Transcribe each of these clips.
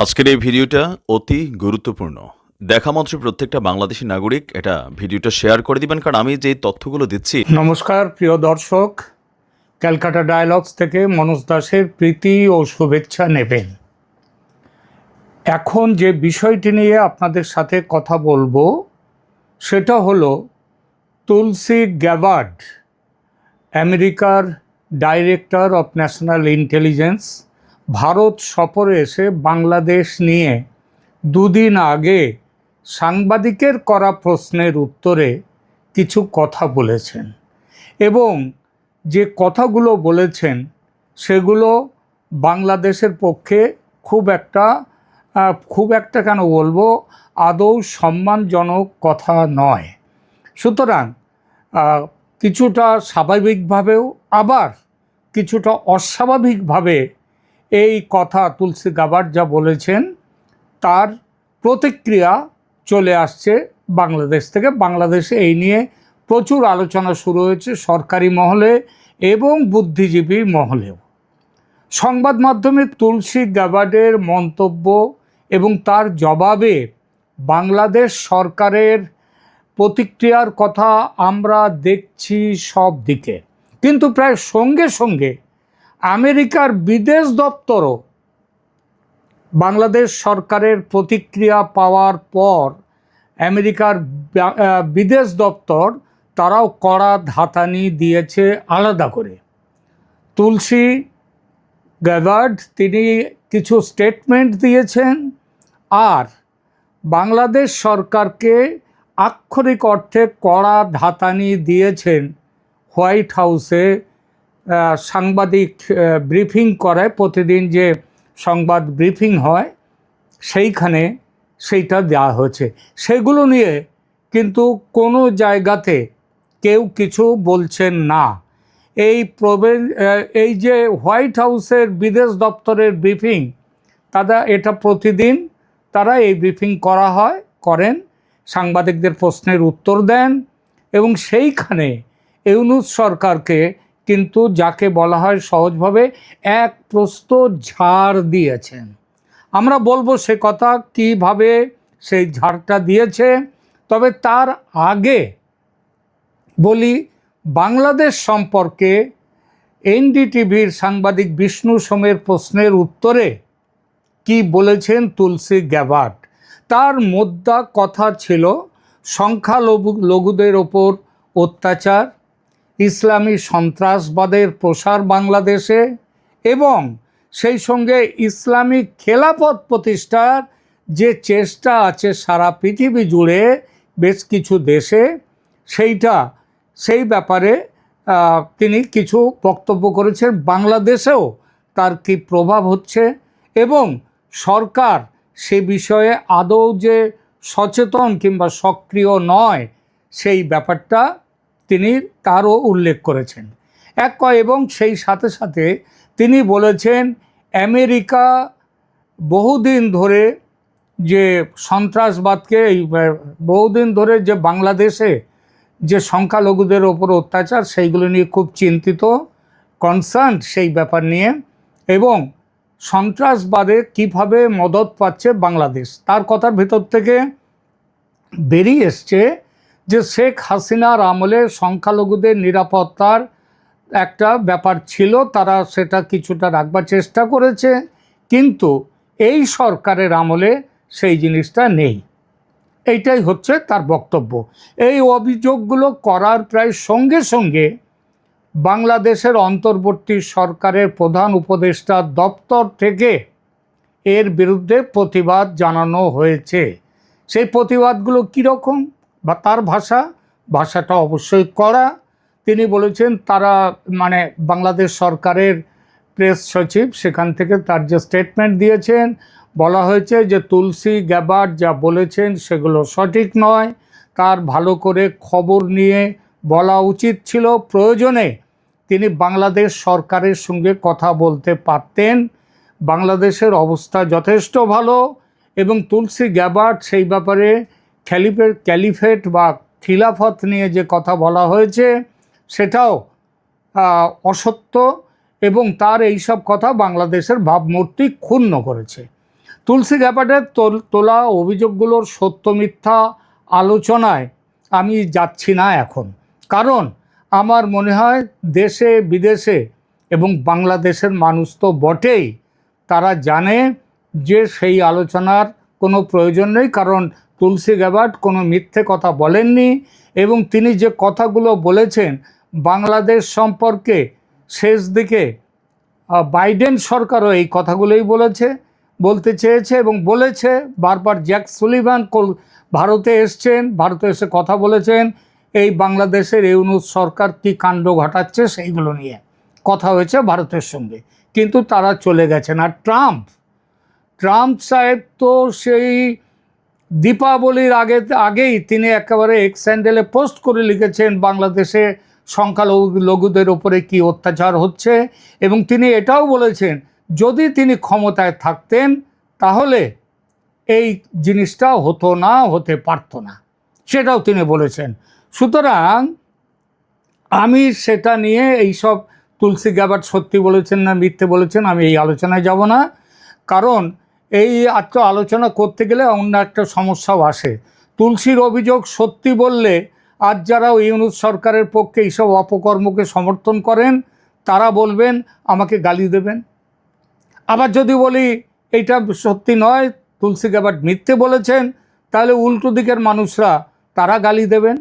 আজকের এই ভিডিওটা অতি গুরুত্বপূর্ণ। দেখা মাত্র প্রত্যেকটা বাংলাদেশী নাগরিক এটা ভিডিওটা শেয়ার করে দিবেন, কারণ আমি যে তথ্যগুলো দিচ্ছি। নমস্কার প্রিয় দর্শক, ক্যালকাটা ডায়ালগস থেকে মনোজ দাসের প্রীতি ও শুভেচ্ছা নেবেন। এখন যে বিষয়টি নিয়ে আপনাদের সাথে কথা বলবো সেটা হলো তুলসী গ্যাবার্ড, আমেরিকার director of national intelligence, Bharat সফরে এসে বাংলাদেশ নিয়ে দুদিন আগে সাংবাদিকের করা প্রশ্নের উত্তরে কিছু কথা বলেছেন এবং যে কথাগুলো বলেছেন সেগুলো বাংলাদেশের পক্ষে খুব একটা কেন বলবো, আদৌ সম্মানজনক কথা নয়। সুতরাং কিছুটা স্বাভাবিকভাবেও আবার কিছুটা অস্বাভাবিকভাবে এই কথা তুলসী গ্যাবার্ড যা বলেছেন তার প্রতিক্রিয়া চলে আসছে বাংলাদেশ থেকে। বাংলাদেশে এই নিয়ে প্রচুর আলোচনা শুরু হয়েছে সরকারি মহলে এবং বুদ্ধিজীবী মহলেও। সংবাদ মাধ্যমে তুলসী গ্যাবার্ডের মন্তব্য এবং তার জবাবে বাংলাদেশ সরকারের প্রতিক্রিয়ার কথা আমরা দেখছি সব দিকে, কিন্তু প্রায় সঙ্গে সঙ্গে আমেরিকার বিদেশ দপ্তরও বাংলাদেশ সরকারের প্রতিক্রিয়া পাওয়ার পর আমেরিকার বিদেশ দপ্তর তারাও কড়া ধাতানি দিয়েছে আলাদা করে। তুলসী গ্যাবার্ড তিনি কিছু স্টেটমেন্ট দিয়েছেন আর বাংলাদেশ সরকারকে আক্ষরিক অর্থে কড়া ধাতানি দিয়েছেন। হোয়াইট হাউসে সাংবাদিক ব্রিফিং করায়, প্রতিদিন যে সংবাদ ব্রিফিং হয় সেইখানে সেইটা দেওয়া হয়েছে। সেগুলো নিয়ে কিন্তু কোনো জায়গাতে কেউ কিছু বলছেন না। এই যে হোয়াইট হাউসের বিদেশ দপ্তরের ব্রিফিং, এটা প্রতিদিন তারা এই ব্রিফিং করেন, সাংবাদিকদের প্রশ্নের উত্তর দেন এবং সেইখানে ইউনূস সরকারকে কিন্তু যাকে বলা হয় সহজভাবে এক প্রস্ত ঝাড় দিয়েছেন। আমরা বলবো সে কথা কিভাবে সেই ঝাড়টা দিয়েছে। তবে তার আগে বলি বাংলাদেশ সম্পর্কে এনডিটিভির সাংবাদিক বিষ্ণু সোমের প্রশ্নের উত্তরে কি বলেছেন তুলসী গ্যাবার্ড। তার মোদ্দা কথা ছিল সংখ্যালঘুদের ওপর অত্যাচার, ইসলামী সন্ত্রাসবাদের প্রসার বাংলাদেশে এবং সেই সঙ্গে ইসলামিক খেলাফত প্রতিষ্ঠার যে চেষ্টা আছে সারা পৃথিবী জুড়ে বেশ কিছু দেশে, সেই ব্যাপারে তিনি কিছু বক্তব্য করেছেন। বাংলাদেশেও তার কী প্রভাব হচ্ছে এবং সরকার সে বিষয়ে আদৌ যে সচেতন কিংবা সক্রিয় নয় সেই ব্যাপারটা তিনি তারও উল্লেখ করেছেন। এবং সেই সাথে সাথে তিনি বলেছেন আমেরিকা বহুদিন ধরে যে সন্ত্রাসবাদকে বহুদিন ধরে যে বাংলাদেশে যে সংখ্যালঘুদের ওপর অত্যাচার সেইগুলো নিয়ে খুব চিন্তিত, কনসার্ন সেই ব্যাপার নিয়ে, এবং সন্ত্রাসবাদে কিভাবে মদত পাচ্ছে বাংলাদেশ। তার কথার ভিতর থেকে বেরিয়ে এসছে যে শেখ হাসিনার আমলে সংখ্যালঘুদের নিরাপত্তার একটা ব্যাপার ছিল, তারা সেটা কিছুটা রাখবার চেষ্টা করেছে, কিন্তু এই সরকারের আমলে সেই জিনিসটা নেই। এইটাই হচ্ছে তার বক্তব্য। এই অভিযোগগুলো করার প্রায় সঙ্গে সঙ্গে বাংলাদেশের অন্তর্বর্তী সরকারের প্রধান উপদেষ্টা দপ্তর থেকে এর বিরুদ্ধে প্রতিবাদ জানানো হয়েছে। সেই প্রতিবাদগুলো কীরকম বা তার ভাষাটা অবশ্যই কড়া। তিনি বলেছেন তারা বাংলাদেশ সরকারের প্রেস সচিব সেখান থেকে তার যে স্টেটমেন্ট দিয়েছেন, বলা হয়েছে যে তুলসী গ্যাবার্ড যা বলেছেন সেগুলো সঠিক নয়, তার ভালো করে খবর নিয়ে বলা উচিত ছিল, প্রয়োজনে তিনি বাংলাদেশ সরকারের সঙ্গে কথা বলতে পারতেন, বাংলাদেশের অবস্থা যথেষ্ট ভালো। এবং তুলসী গ্যাবার্ড সেই ব্যাপারে ক্যালিফেট বা খিলাফত নিয়ে যে কথা বলা হয়েছে সেটাও অসত্য এবং তার এইসব কথা বাংলাদেশের ভাবমূর্তি ক্ষুণ্ণ করেছে। তুলসী গ্যাবার্ডের তোলা অভিযোগগুলোর সত্য মিথ্যা আলোচনায় আমি যাচ্ছি না এখন, কারণ আমার মনে হয় দেশে বিদেশে এবং বাংলাদেশের মানুষ তো বটেই, তারা জানে যে সেই আলোচনার কোনো প্রয়োজন নেই, কারণ তুলসী গ্যাবার্ড কোনো মিথ্যে কথা বলেননি এবং তিনি যে কথাগুলো বলেছেন বাংলাদেশ সম্পর্কে শেষ দিকে বাইডেন সরকারও এই কথাগুলোই বলতে চেয়েছে এবং বলেছে বারবার। জ্যাক সুলিভান ভারতে এসছেন, ভারতে এসে কথা বলেছেন এই বাংলাদেশের ইউনূস সরকার কী কাণ্ড ঘটাচ্ছে সেইগুলো নিয়ে কথা হয়েছে ভারতের সঙ্গে, কিন্তু তারা চলে গেছেন। আর ট্রাম্প সাহেব তো সেই দীপাবলির আগেই তিনি একেবারে এক্স হ্যান্ডেলে পোস্ট করে লিখেছেন বাংলাদেশে সংখ্যালঘুদের ওপরে কি অত্যাচার হচ্ছে, এবং তিনি এটাও বলেছেন যদি তিনি ক্ষমতায় থাকতেন তাহলে এই জিনিসটা হতে পারতো না, সেটাও তিনি বলেছেন। সুতরাং আমি সেটা নিয়ে এইসব তুলসী গ্যাবার্ড সত্যি বলেছেন না মিথ্যে বলেছেন আমি এই আলোচনায় যাব না, কারণ এই আলোচনা করতে গেলে অন্য একটা সমস্যাও আসে। তুলসীর অভিযোগ সত্যি বললে আজ যারা ইউনূস সরকারের পক্ষে এইসব অপকর্মকে সমর্থন করেন তারা বলবেন আমাকে গালি দেবেন। আবার যদি বলি এইটা সত্যি নয়, তুলসী গ্যাবার্ড মিথ্যে বলেছেন, তাহলে উল্টো দিকের মানুষরা তারা গালি দেবেন,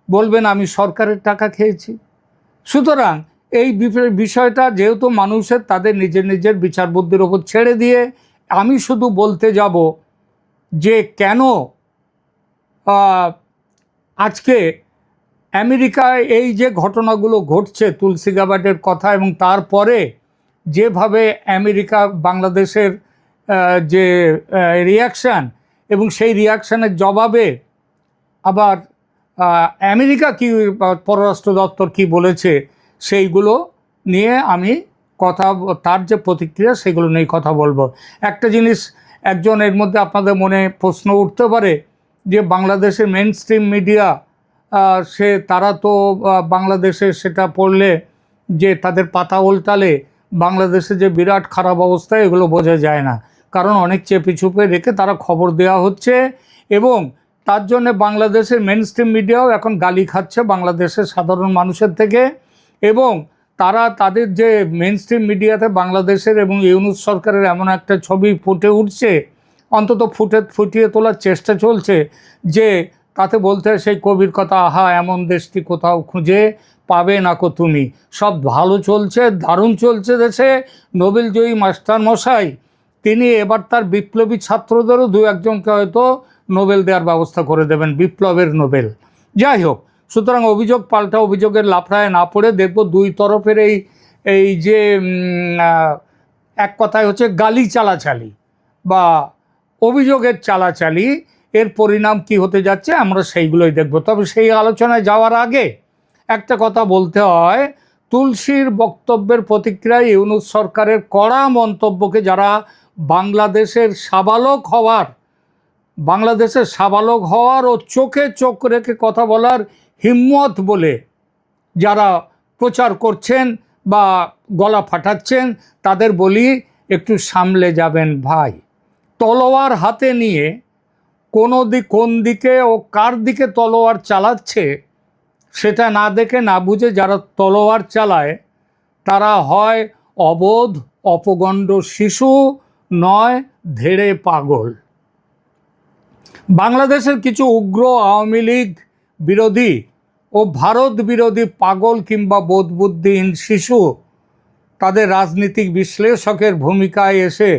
বলবেন আমি সরকারের টাকা খেয়েছি। সুতরাং এই বিষয়টা যেহেতু মানুষের তাদের নিজের বিচার বুদ্ধির ওপর ছেড়ে দিয়ে আমি শুধু বলতে যাব যে কেন আজকে আমেরিকায় এই যে ঘটনাগুলো ঘটছে তুলসী গ্যাবার্ডের কথা, এবং তারপরে যেভাবে আমেরিকা বাংলাদেশের যে রিয়াকশান এবং সেই রিয়াকশানের জবাবে আবার আমেরিকা কি পররাষ্ট্র দপ্তর কি বলেছে সেইগুলো নিয়ে আমি তার যে প্রতিক্রিয়া সেগুলো নিয়ে কথা বলবো। একটা জিনিস একজন এর মধ্যে আপনাদের মনে প্রশ্ন উঠতে পারে যে বাংলাদেশের মেইন স্ট্রিম মিডিয়া তারা তো বাংলাদেশে সেটা পড়লে যে তাদের পাতা উল্টালে বাংলাদেশে যে বিরাট খারাপ অবস্থা এগুলো বোঝা যায় না, কারণ অনেক চেপে চুপে রেখে তারা খবর দেওয়া হচ্ছে এবং তার জন্য বাংলাদেশের মেইন স্ট্রিম মিডিয়াও এখন গালি খাচ্ছে বাংলাদেশের সাধারণ মানুষের থেকে, এবং তারা তাদের যে মেইন স্ট্রিম মিডিয়াতে বাংলাদেশের এবং ইউনূস সরকারের এমন একটা ছবি ফুটে উঠছে, অন্তত ফুটিয়ে তোলার চেষ্টা চলছে যে তাতে বলতে সেই কবির কথা, আহা এমন দেশটি কোথাও খুঁজে পাবে না কো তুমি, সব ভালো চলছে, দারুণ চলছে দেশে। নোবেলজয়ী মাস্টারমশাই তিনি এবার তার বিপ্লবী ছাত্রদেরও দু একজনকে হয়তো নোবেল দেওয়ার ব্যবস্থা করে দেবেন, বিপ্লবের নোবেল। যাই হোক, সুতরাং অভিযোগ পাল্টা অভিযোগের লাফড়ায় না পড়ে দেখব দুই তরফের এই যে এক কথায় হচ্ছে গালি চালাচালি বা অভিযোগের চালাচালি, এর পরিণাম কি হতে যাচ্ছে আমরা সেইগুলোই দেখব। তবে সেই আলোচনায় যাওয়ার আগে একটা কথা বলতে হয়, তুলসীর বক্তব্যের প্রতিক্রিয়ায় ইউনূস সরকারের কড়া মন্তব্যকে যারা বাংলাদেশের সাবালক হওয়ার ও চোখে চোখ রেখে কথা বলার হিম্মত বলে যারা প্রচার করছেন বা গলা ফাটাচ্ছেন তাদের বলি একটু সামলে যাবেন ভাই। তলোয়ার হাতে নিয়ে কোন দিকে ও কার দিকে তলোয়ার চালাচ্ছে সেটা না দেখে না বুঝে যারা তলোয়ার চালায় তারা হয় অবোধ অপগণ্ড শিশু, নয় ধেড়ে পাগল। বাংলাদেশের কিছু উগ্র আওয়ামী লীগ বিরোধী ও ভারত বিরোধী পাগল কিংবা বোধবুদ্ধিহীন শিশু তাদের রাজনীতিক বিশ্লেষকের ভূমিকায় এসে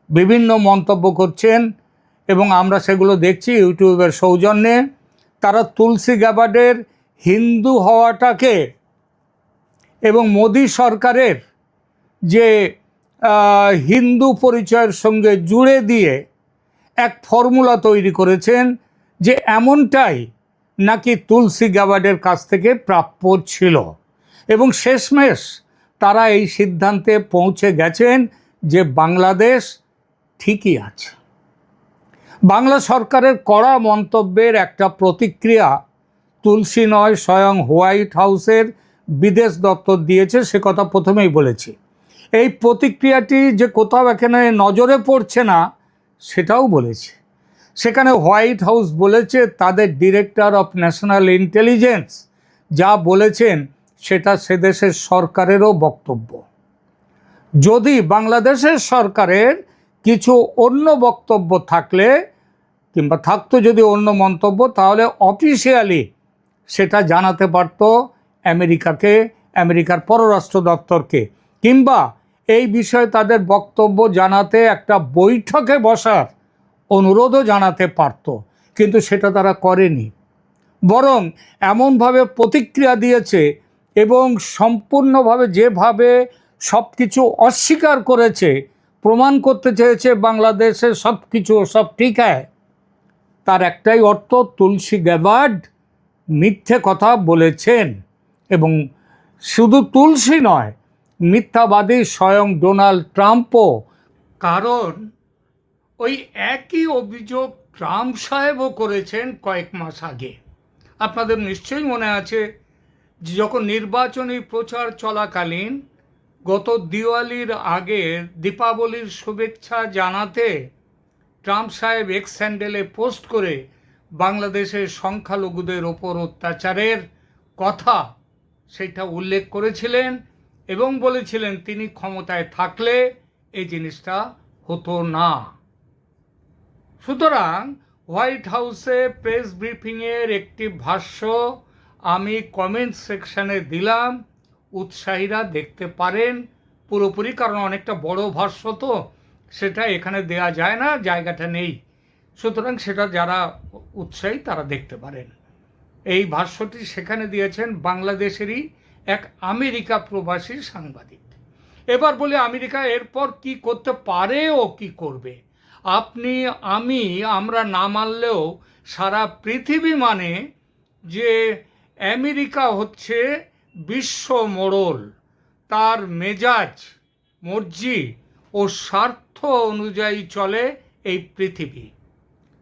বিভিন্ন মন্তব্য করছেন এবং আমরা সেগুলো দেখছি ইউটিউবের সৌজন্যে। তারা তুলসী গ্যাবার্ডের হিন্দু হওয়াটাকে এবং মোদি সরকারের যে হিন্দু পরিচয়ের সঙ্গে জুড়ে দিয়ে এক ফর্মুলা তৈরি করেছেন যে এমনটাই নাকি তুলসী গ্যাবার্ডের কাছ থেকে প্রাপ্য ছিল, এবং শেষমেশ তারা এই সিদ্ধান্তে পৌঁছে গেছেন যে বাংলাদেশ ঠিকই আছে। বাংলা সরকারের কড়া মন্তব্যের একটা প্রতিক্রিয়া তুলসী নয় স্বয়ং হোয়াইট হাউসের বিদেশ দপ্তর দিয়েছে, সে কথা প্রথমেই বলেছি। এই প্রতিক্রিয়াটি যে কোথাও এখানে নজরে পড়ছে না সেটাও বলেছে। সেখানে হোয়াইট হাউস বলেছে তাদের ডিরেক্টর অফ ন্যাশনাল ইন্টেলিজেন্স যা বলেছেন সেটা সে দেশের সরকারেরও বক্তব্য। যদি বাংলাদেশের সরকারের কিছু অন্য বক্তব্য থাকলে কিংবা থাকতো যদি অন্য মন্তব্য, তাহলে অফিসিয়ালি সেটা জানাতে পারত আমেরিকাকে, আমেরিকার পররাষ্ট্র দপ্তরকে, কিংবা এই বিষয়ে তাদের বক্তব্য জানাতে একটা বৈঠকে বসার অনুরোধও জানাতে পারত। কিন্তু সেটা তারা করেনি, বরং এমনভাবে প্রতিক্রিয়া দিয়েছে এবং সম্পূর্ণভাবে যেভাবে সব কিছু অস্বীকার করেছে, প্রমাণ করতে চেয়েছে বাংলাদেশের সব কিছু সব ঠিক আছে, তার একটাই অর্থ তুলসী গ্যাবার্ড মিথ্যে কথা বলেছেন। এবং শুধু তুলসী নয়, মিথ্যাবাদী স্বয়ং ডোনাল্ড ট্রাম্পও। কারণ ওই একই অভিযোগ ট্রাম্প সাহেবও করেছেন কয়েক মাস আগে। আপনাদের নিশ্চয়ই মনে আছে যে যখন নির্বাচনী প্রচার চলাকালীন গত দিওয়ালির আগে দীপাবলির শুভেচ্ছা জানাতে ট্রাম্প সাহেব এক্স হ্যান্ডেলে পোস্ট করে বাংলাদেশের সংখ্যালঘুদের ওপর অত্যাচারের কথা সেটা উল্লেখ করেছিলেন এবং বলেছিলেন তিনি ক্ষমতায় থাকলে এই জিনিসটা হতো না। সুতরাং হোয়াইট হাউসে প্রেস ব্রিফিংয়ের একটি ভাষ্য আমি কমেন্ট সেকশানে দিলাম, উৎসাহীরা দেখতে পারেন পুরোপুরি, কারণ অনেকটা বড় ভাষ্য তো সেটা এখানে দেয়া যায় না, জায়গাটা নেই। সুতরাং সেটা যারা উৎসাহী তারা দেখতে পারেন। এই ভাষ্যটি সেখানে দিয়েছেন বাংলাদেশেরই এক আমেরিকা প্রবাসী সাংবাদিক। এবার বলে আমেরিকা এরপর কি করতে পারে ও কি করবে। আপনি আমরা না মানলেও সারা পৃথিবী মানে যে আমেরিকা হচ্ছে বিশ্ব মোড়ল, তার মেজাজ মর্জি ও স্বার্থ অনুযায়ী চলে এই পৃথিবী।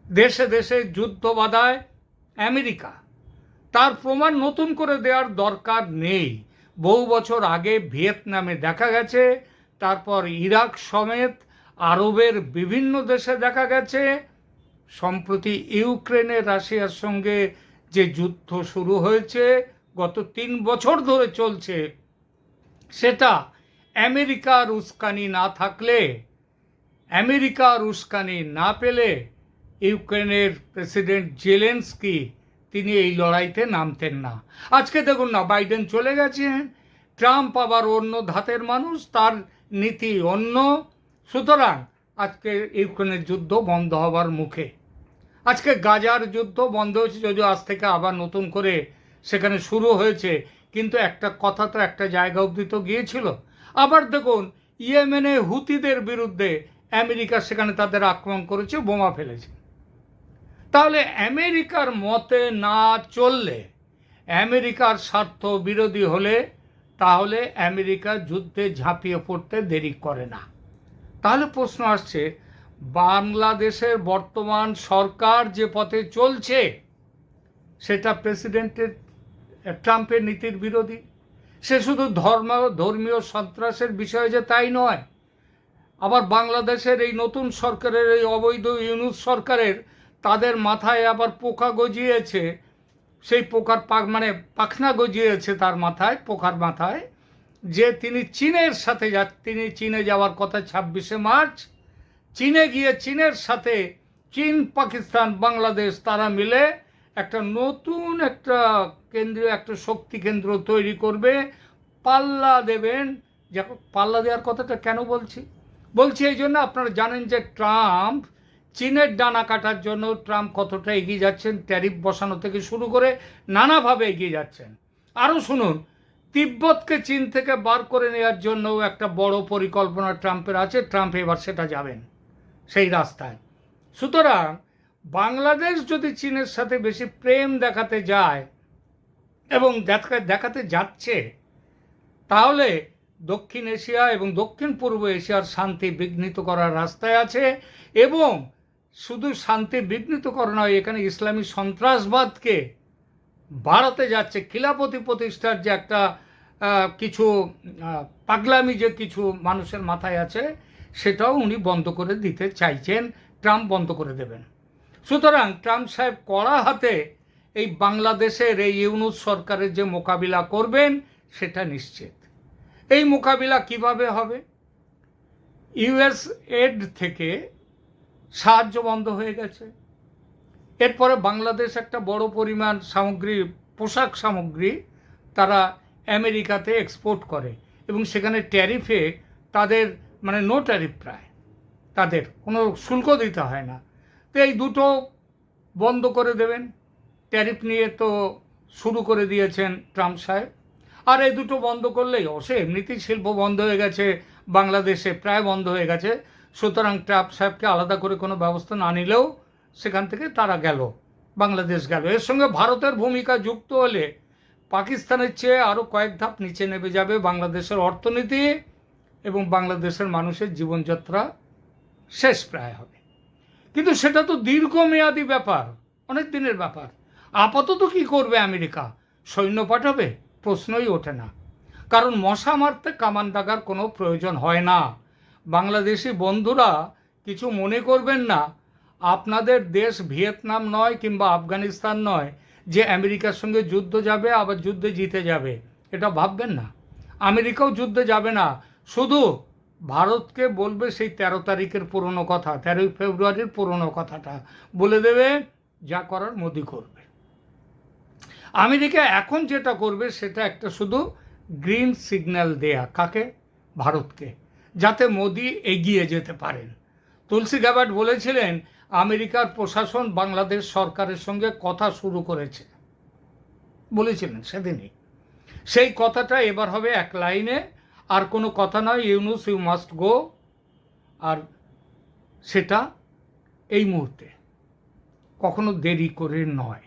দেশে দেশে যুদ্ধ বাধায় আমেরিকা, তার প্রমাণ নতুন করে দেওয়ার দরকার নেই। বহু বছর আগে ভিয়েতনামে দেখা গেছে, তারপর ইরাক সমেত আরবের বিভিন্ন দেশে দেখা গেছে। সম্প্রতি ইউক্রেনে রাশিয়ার সঙ্গে যে যুদ্ধ শুরু হয়েছে গত 3 বছর ধরে চলছে, সেটা আমেরিকার উস্কানি না থাকলে, আমেরিকার উস্কানি না পেলে ইউক্রেনের প্রেসিডেন্ট জেলেনস্কি তিনি এই লড়াইতে নামতেন না। আজকে দেখুন না, বাইডেন চলে গেছেন, ট্রাম্প আবার অন্য ধাতের মানুষ, তার নীতি অন্য। সুতরাং আজকে ইউক্রেনের যুদ্ধ বন্ধ হবার মুখে। আজকে গাজার যুদ্ধ বন্ধ হয়েছে, যদিও আজ থেকে আবার নতুন করে সেখানে শুরু হয়েছে, কিন্তু একটা কথা তো একটা জায়গা অবধি তো গিয়েছিল। আবার দেখুন ইয়েমেনে হুতিদের বিরুদ্ধে আমেরিকা সেখানে তাদের আক্রমণ করেছে, বোমা ফেলেছে। তাহলে আমেরিকার মতে না চললে, আমেরিকার স্বার্থ বিরোধী হলে, তাহলে আমেরিকা যুদ্ধে ঝাঁপিয়ে পড়তে দেরি করে না। তাহলে প্রশ্ন আসছে, বাংলাদেশের বর্তমান সরকার যে পথে চলছে সেটা প্রেসিডেন্টের ট্রাম্পের নীতির বিরোধী। সে শুধু ধর্মীয় সন্ত্রাসের বিষয় যে তাই নয়, আবার বাংলাদেশের এই নতুন সরকারের, এই অবৈধ ইউনূস সরকারের, তাদের মাথায় আবার পোকা গজিয়েছে। সেই পোকার পাখনা গজিয়েছে তার মাথায়, পোকার মাথায়, যে তিনি চীনের সাথে তিনি চীনে যাওয়ার কথা 26শে মার্চ। চীনে গিয়ে চীনের সাথে চীন, পাকিস্তান, বাংলাদেশ তারা মিলে একটা নতুন একটা কেন্দ্রীয় একটা শক্তি কেন্দ্র তৈরি করবে, পাল্লা দেবেন। যখন পাল্লা দেওয়ার কথাটা কেন বলছি এই জন্য, আপনারা জানেন যে ট্রাম্প চীনের ডানা কাটার জন্য ট্রাম্প কতটা এগিয়ে যাচ্ছেন, ট্যারিফ বসানো থেকে শুরু করে নানাভাবে এগিয়ে যাচ্ছেন। আরও শুনুন, তিব্বতকে চীন থেকে বার করে নেওয়ার জন্য একটা বড় পরিকল্পনা ট্রাম্পের আছে। ট্রাম্প এবার সেটা যাবেন সেই রাস্তায়। সুতরাং বাংলাদেশ যদি চীনের সাথে বেশি প্রেম দেখাতে যায় এবং দেখাতে যাচ্ছে, তাহলে দক্ষিণ এশিয়া এবং দক্ষিণ পূর্ব এশিয়ার শান্তি বিঘ্নিত করার রাস্তায় আছে। এবং শুধু শান্তি বিঘ্নিত করা নয়, এখানে ইসলামী সন্ত্রাসবাদকে বাড়াতে যাচ্ছে। খিলাফতি প্রতিষ্ঠার যে একটা কিছু পাগলামি যে কিছু মানুষের মাথায় আছে, সেটাও উনি বন্ধ করে দিতে চাইছেন ট্রাম্প বন্ধ করে দেবেন। সুতরাং ট্রাম্প সাহেব কড়া হাতে এই বাংলাদেশের এই ইউনূস সরকারের যে মোকাবিলা করবেন সেটা নিশ্চিত। এই মোকাবিলা কিভাবে হবে? ইউএস এড থেকে সাহায্য বন্ধ হয়ে গেছে। এরপরে বাংলাদেশ একটা বড় পরিমাণ সামগ্রী, পোশাক সামগ্রী তারা আমেরিকাতে এক্সপোর্ট করে এবং সেখানে ট্যারিফে তাদের মানে নো ট্যারিফ, প্রায় তাদের কোনো শুল্ক দিতে হয় না। তো এই দুটো বন্ধ করে দেবেন। ট্যারিফ নিয়ে তো শুরু করে দিয়েছেন ট্রাম্প সাহেব। আর এই দুটো বন্ধ করলেই এমনিতেই শিল্প বন্ধ হয়ে গেছে বাংলাদেশে, প্রায় বন্ধ হয়ে গেছে। সুতরাং ট্রাম্প সাহেবকে আলাদা করে কোনো ব্যবস্থা না নিলেও সেখান থেকে তারা গেল, বাংলাদেশ গেল। এর সঙ্গে ভারতের ভূমিকা যুক্ত হলে পাকিস্তানের চেয়ে আরও কয়েক ধাপ নিচে নেমে যাবে বাংলাদেশের অর্থনীতি এবং বাংলাদেশের মানুষের জীবনযাত্রা শেষ প্রায় হবে। কিন্তু সেটা তো দীর্ঘমেয়াদী ব্যাপার, অনেক দিনের ব্যাপার। আপাতত কি করবে আমেরিকা? সৈন্য পাঠাবে? প্রশ্নই ওঠে না। কারণ মশা মারতে কামান দাগার কোনো প্রয়োজন হয় না। বাংলাদেশি বন্ধুরা কিছু মনে করবেন না, আপনাদের দেশ ভিয়েতনাম নয় কিংবা আফগানিস্তান নয় যে আমেরিকার সঙ্গে যুদ্ধ যাবে আবার যুদ্ধে জিতে যাবে, এটা ভাববেন না। আমেরিকাও যুদ্ধে যাবে না, শুধু ভারতকে বলবে সেই 13 তারিখের পুরনো কথা, 13 ফেব্রুয়ারির পুরনো কথাটা বলে দেবে, যা করার মোদি করবে। আমেরিকা এখন যেটা করবে সেটা একটা শুধু গ্রিন সিগন্যাল দেয়া, কাকে? ভারতকে, যাতে মোদি এগিয়ে যেতে পারেন। তুলসী গ্যাবার্ট বলেছিলেন আমেরিকার প্রশাসন বাংলাদেশ সরকারের সঙ্গে কথা শুরু করেছে, বলেছিলেন সেদিনই। সেই কথাটা এবার হবে এক লাইনে, আর কোনো কথা নয়, ইউনুস ইউ মাস্ট গো। আর সেটা এই মুহূর্তে, কখনো দেরি করে নয়।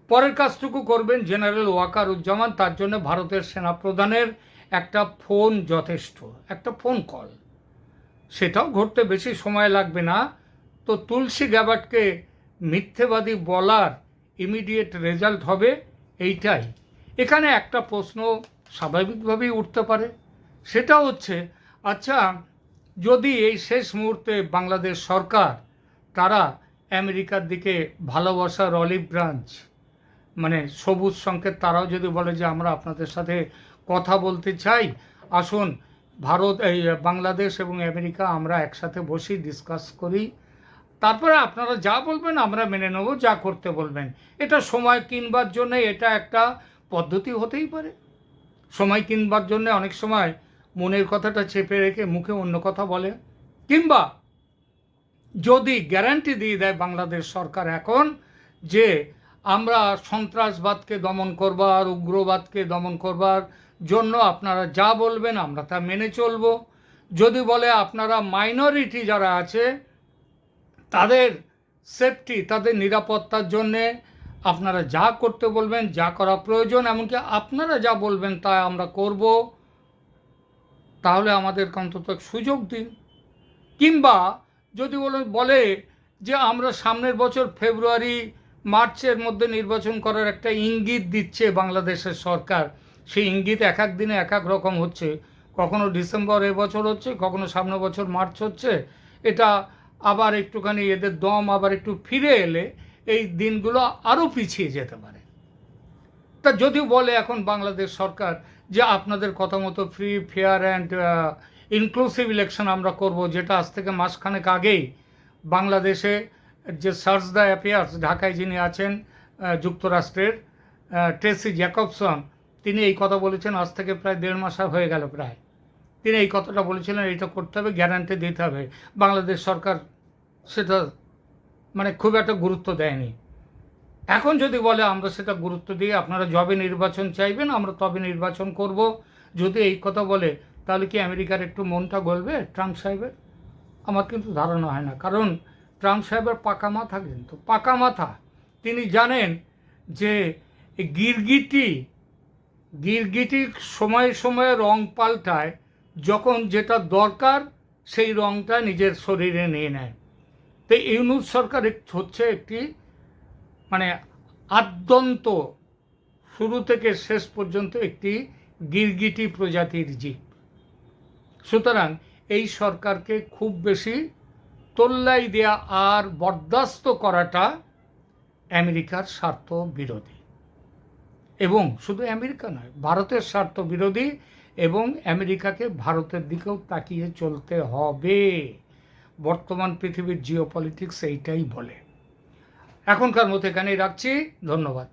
পরের কাজটুকু করবেন জেনারেল ওয়াকারুজ্জামান। তার জন্য ভারতের সেনাপ্রধানের একটা ফোন যথেষ্ট, একটা ফোন কল। সেটাও ঘটতে বেশি সময় লাগবে না। তো তুলসী গ্যাবার্টকে মিথ্যেবাদী বলার ইমিডিয়েট রেজাল্ট হবে এইটাই। এখানে একটা প্রশ্ন স্বাভাবিকভাবেই উঠতে পারে, সেটা হচ্ছে, আচ্ছা যদি এই শেষ মুহূর্তে বাংলাদেশ সরকার তারা আমেরিকার দিকে ভালোবাসার অলিভ ব্রাঞ্চ, মানে সবুজ সংকেত, তারাও যদি বলে যে আমরা আপনাদের সাথে কথা বলতে চাই, আসুন ভারত এই বাংলাদেশ এবং আমেরিকা আমরা একসাথে বসি, ডিসকাস করি, তারপরে আপনারা যা বলবেন আমরা মেনে নেব, যা করতে বলবেন। এটা সময় কিনবার জন্য এটা একটা পদ্ধতি হতেই পারে। সময় কিনবার জন্য অনেক সময় মনের কথাটা চেপে রেখে মুখে অন্য কথা বলে। কিংবা যদি গ্যারান্টি দিয়ে দেয় বাংলাদেশ সরকার এখন যে আমরা সন্ত্রাসবাদকে দমন করবার, উগ্রবাদকে দমন করবার জন্য আপনারা যা বলবেন আমরা তা মেনে চলব। যদি বলে আপনারা মাইনরিটি যারা আছে তাদের সেফটি, তাদের নিরাপত্তার জন্যে আপনারা যা করতে বলবেন, যা করা প্রয়োজন, এমনকি আপনারা যা বলবেন তা আমরা করব, তাহলে আমাদের অন্তত সুযোগ দিন। কিংবা যদি বলে যে আমরা সামনের বছর ফেব্রুয়ারি মার্চের মধ্যে নির্বাচন করার একটা ইঙ্গিত দিচ্ছে বাংলাদেশের সরকার, সেই ইঙ্গিত এক এক দিনে এক এক রকম হচ্ছে, কখনো ডিসেম্বর এবছর হচ্ছে, কখনো সামনের বছর মার্চ হচ্ছে, এটা আবার একটুখানি এদের দম আবার একটু ফিরে এলে এই দিনগুলো আরও পিছিয়ে যেতে পারে। তা যদিও বলে এখন বাংলাদেশ সরকার যে আপনাদের কথা মতো free, fair and inclusive election আমরা করব, যেটা আজ থেকে মাসখানেক আগেই বাংলাদেশে যে সার্চ দ্য অ্যাফেয়ার্স ঢাকায় যিনি আছেন যুক্তরাষ্ট্রের ট্রেসি জ্যাকবসন, তিনি এই কথা বলেছেন আজ থেকে প্রায় 1.5 মাস হয়ে গেল প্রায়। তিনি এই কথাটা বলেছিলেন, এইটা করতে হবে, গ্যারান্টি দিতে হবে। বাংলাদেশ সরকার সেটা মানে খুব একটা গুরুত্ব দেয়নি। এখন যদি বলে আমরা সেটা গুরুত্ব দিয়ে আপনারা যবে নির্বাচন চাইবেন আমরা তবে নির্বাচন করব, যদি এই কথা বলে, তাহলে কি আমেরিকার একটু মনটা গলবে ট্রাম্প সাহেবের? আমার কিন্তু ধারণা হয় না। কারণ ট্রাম্প সাহেবের পাকা মাথা, কিন্তু পাকা মাথা। তিনি জানেন যে গিরগিটি সময়ে সময়ে রং পাল্টায়, যখন যেটা দরকার সেই রংটা নিজের শরীরে নিয়ে নেয়। তো ইউনূস সরকার হচ্ছে একটি মানে আদ্যন্ত শুরু থেকে শেষ পর্যন্ত একটি গিরগিটি প্রজাতির জীব। সুতরাং এই সরকারকে খুব বেশি তোল্লাই দেয়া আর বরদাস্ত করাটা আমেরিকার স্বার্থ বিরোধী, এবং শুধু আমেরিকা নয়, ভারতের স্বার্থ বিরোধী, এবং আমেরিকাকে ভারতের দিকেও তাকিয়ে চলতে হবে। বর্তমান পৃথিবীর জিওপলিটিক্স এইটাই বলে। এখনকার মতো এখানেই রাখছি, ধন্যবাদ।